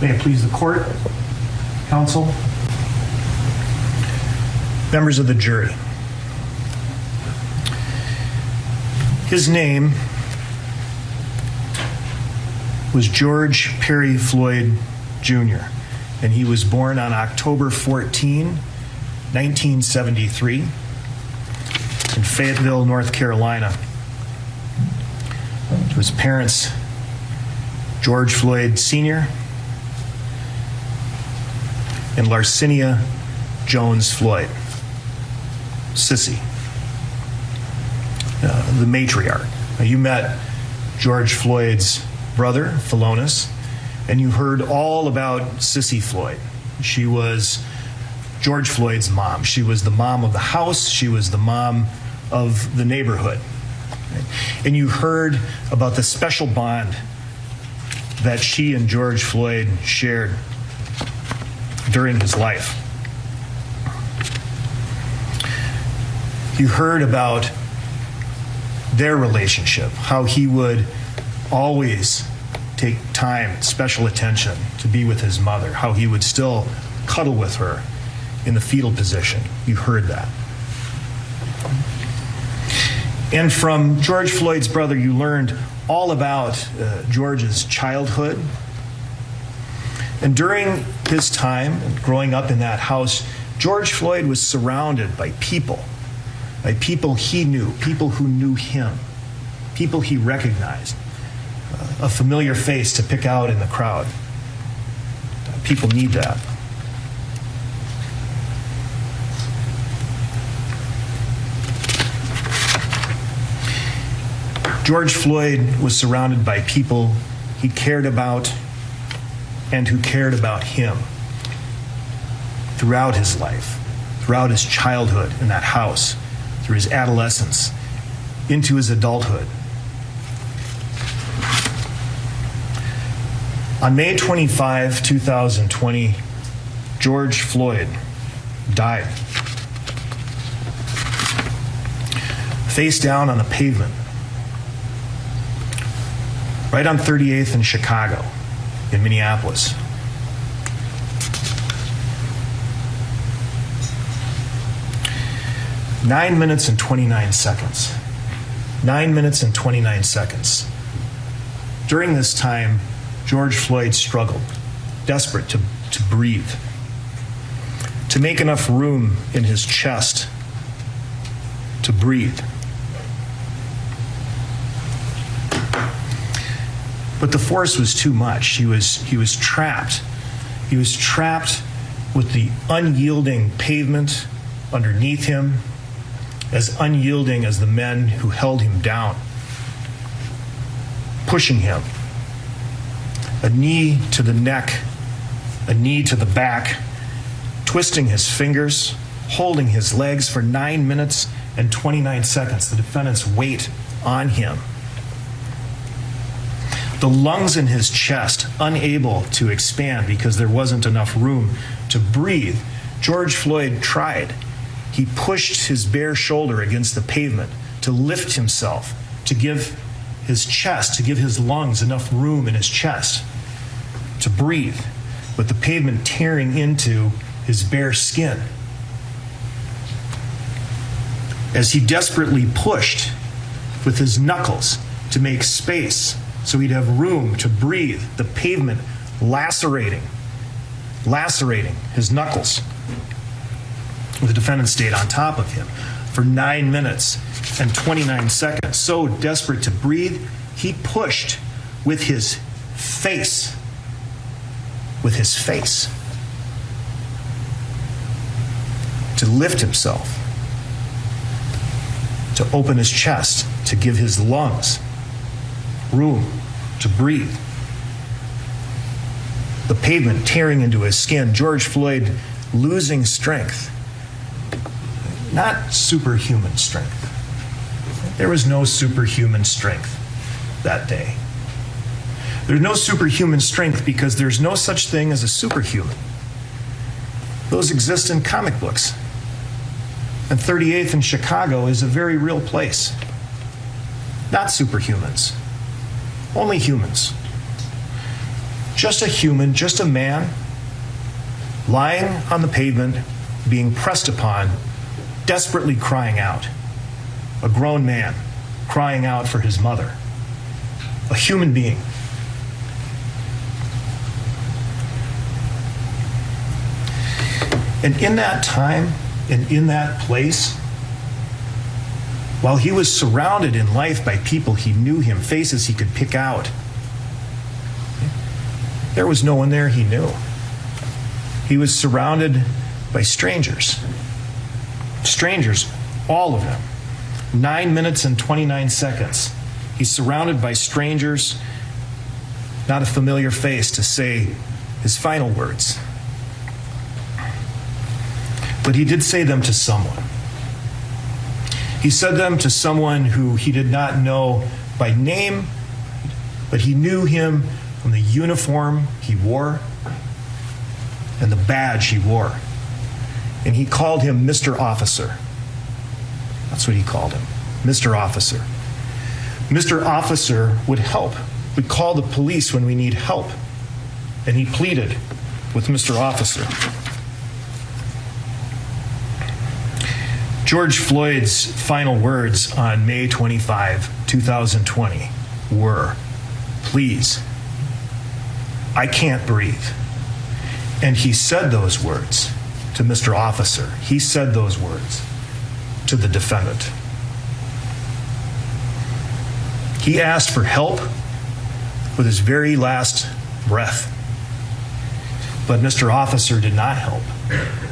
May it please the court, counsel, members of the jury. His name was George Perry Floyd Jr., and he was born on October 14, 1973, in Fayetteville, North Carolina. To his parents, George Floyd Sr. and Larcinia Jones Floyd, Sissy, the matriarch. Now, you met George Floyd's brother, Philonis, and you heard all about Sissy Floyd. She was George Floyd's mom. She was the mom of the house. She was the mom of the neighborhood. And you heard about the special bond that she and George Floyd shared during his life. You heard about their relationship, how he would always take time, special attention to be with his mother, how he would still cuddle with her in the fetal position. You heard that. And from George Floyd's brother, you learned all about George's childhood. And during his time growing up in that house, George Floyd was surrounded by people he knew, people who knew him, people he recognized, a familiar face to pick out in the crowd. People need that. George Floyd was surrounded by people he cared about and who cared about him throughout his life, throughout his childhood in that house, through his adolescence, into his adulthood. On May 25, 2020, George Floyd died, face down on the pavement, right on 38th and Chicago in Minneapolis. Nine minutes and 29 seconds. 9 minutes and 29 seconds. During this time, George Floyd struggled, desperate to breathe, to make enough room in his chest to breathe. But the force was too much. He was trapped. He was trapped with the unyielding pavement underneath him, as unyielding as the men who held him down, pushing him. A knee to the neck, a knee to the back, twisting his fingers, holding his legs for 9 minutes and 29 seconds, the defendant's weight on him. The lungs in his chest unable to expand because there wasn't enough room to breathe. George Floyd tried. He pushed his bare shoulder against the pavement to lift himself, to give his chest, to give his lungs enough room in his chest to breathe, with the pavement tearing into his bare skin. As he desperately pushed with his knuckles to make space so he'd have room to breathe, the pavement lacerating his knuckles. The defendant stayed on top of him for 9 minutes and 29 seconds. So desperate to breathe, he pushed with his face, to lift himself, to open his chest, to give his lungs room to breathe. The pavement tearing into his skin, George Floyd losing strength. Not superhuman strength. There was no superhuman strength that day. There's no superhuman strength because there's no such thing as a superhuman. Those exist in comic books. And 38th in Chicago is a very real place. Not superhumans, only humans. Just a human, just a man, lying on the pavement, being pressed upon, desperately crying out. A grown man crying out for his mother. A human being. And in that time and in that place, while he was surrounded in life by people he knew him, faces he could pick out, there was no one there he knew. He was surrounded by strangers. Strangers, all of them. 9 minutes and 29 seconds. He's surrounded by strangers, not a familiar face to say his final words. But he did say them to someone. He said them to someone who he did not know by name, but he knew him from the uniform he wore and the badge he wore. And he called him Mr. Officer. That's what he called him, Mr. Officer. Mr. Officer would help, would call the police when we need help. And he pleaded with Mr. Officer. George Floyd's final words on May 25, 2020 were, "Please, I can't breathe." And he said those words to Mr. Officer. He said those words to the defendant. He asked for help with his very last breath. But Mr. Officer did not help.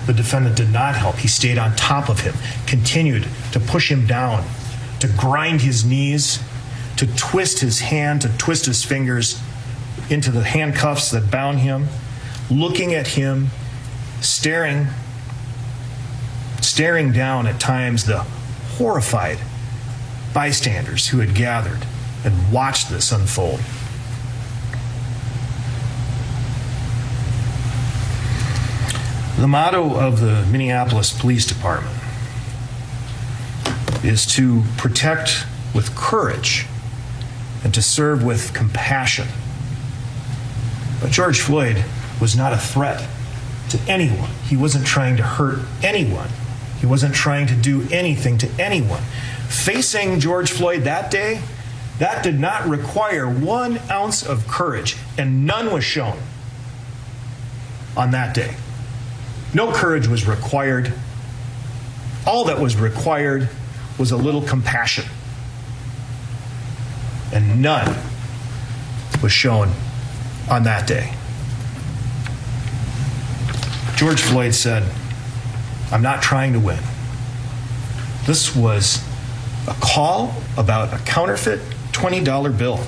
The defendant did not help. He stayed on top of him, continued to push him down, to grind his knees, to twist his hand, to twist his fingers into the handcuffs that bound him, looking at him, staring down at times the horrified bystanders who had gathered and watched this unfold. The motto of the Minneapolis Police Department is to protect with courage and to serve with compassion. But George Floyd was not a threat to anyone. He wasn't trying to hurt anyone. He wasn't trying to do anything to anyone. Facing George Floyd that day, that did not require 1 ounce of courage, and none was shown on that day. No courage was required. All that was required was a little compassion. And none was shown on that day. George Floyd said, "I'm not trying to win." This was a call about a counterfeit $20 bill.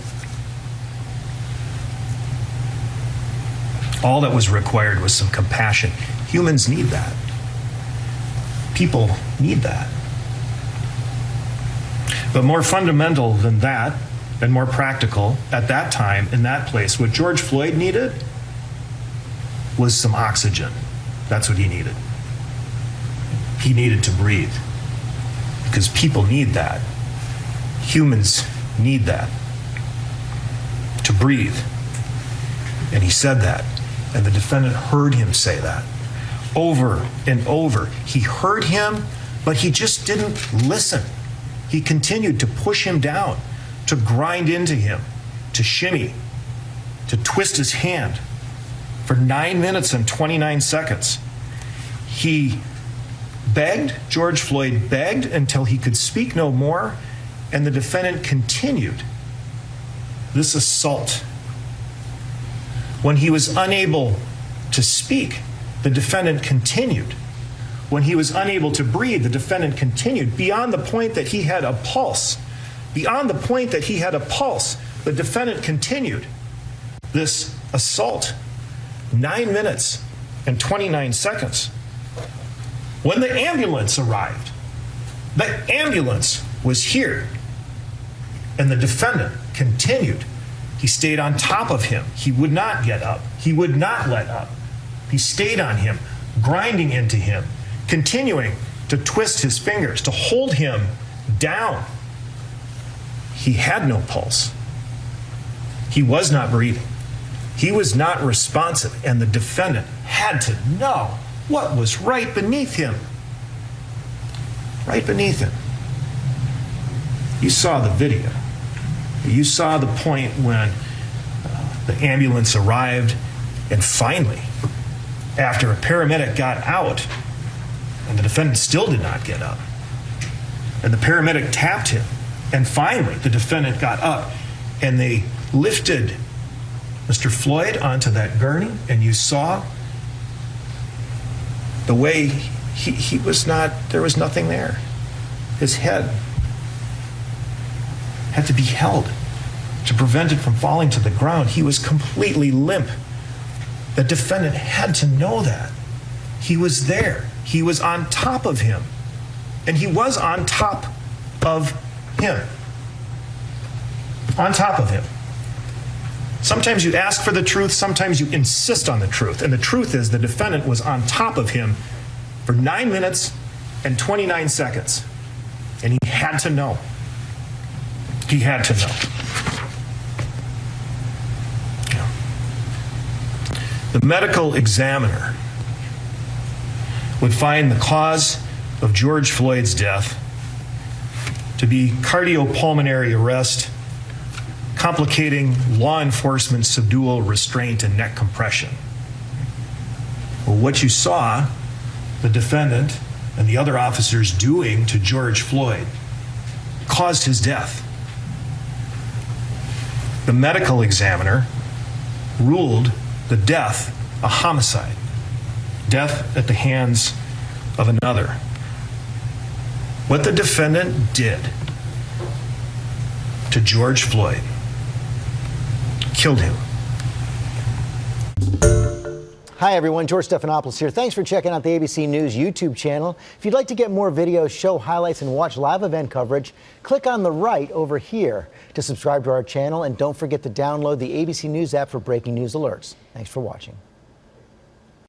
All that was required was some compassion. Humans need that. People need that. But more fundamental than that, and more practical at that time, in that place, what George Floyd needed was some oxygen. That's what he needed. He needed to breathe. Because people need that. Humans need that. To breathe. And he said that. And the defendant heard him say that. Over and over. He heard him, but he just didn't listen. He continued to push him down, to grind into him, to shimmy, to twist his hand for 9 minutes and 29 seconds. He begged, George Floyd begged until he could speak no more, and the defendant continued this assault. When he was unable to speak, the defendant continued. When he was unable to breathe, the defendant continued beyond the point that he had a pulse. Beyond the point that he had a pulse, the defendant continued this assault. 9 minutes and 29 seconds. When the ambulance arrived, the ambulance was here, and the defendant continued. He stayed on top of him. He would not get up. He would not let up. He stayed on him, grinding into him, continuing to twist his fingers, to hold him down. He had no pulse. He was not breathing. He was not responsive, and the defendant had to know what was right beneath him. Right beneath him. You saw the video. You saw the point when the ambulance arrived, and finally, after a paramedic got out, and the defendant still did not get up, and the paramedic tapped him, and finally the defendant got up, and they lifted Mr. Floyd onto that gurney, and you saw the way he was not, there was nothing there. His head had to be held to prevent it from falling to the ground. He was completely limp. The defendant had to know that. He was there. He was on top of him. And he was on top of him. On top of him. Sometimes you ask for the truth, sometimes you insist on the truth. And the truth is the defendant was on top of him for 9 minutes and 29 seconds. And he had to know. He had to know. Yeah. The medical examiner would find the cause of George Floyd's death to be cardiopulmonary arrest, complicating law enforcement subdual, restraint, and neck compression. Well, what you saw the defendant and the other officers doing to George Floyd caused his death. The medical examiner ruled the death a homicide, death at the hands of another. What the defendant did to George Floyd killed him. Hi everyone, George Stephanopoulos here. Thanks for checking out the ABC News YouTube channel. If you'd like to get more videos, show highlights, and watch live event coverage, click on the right over here to subscribe to our channel, and don't forget to download the ABC News app for breaking news alerts. Thanks for watching.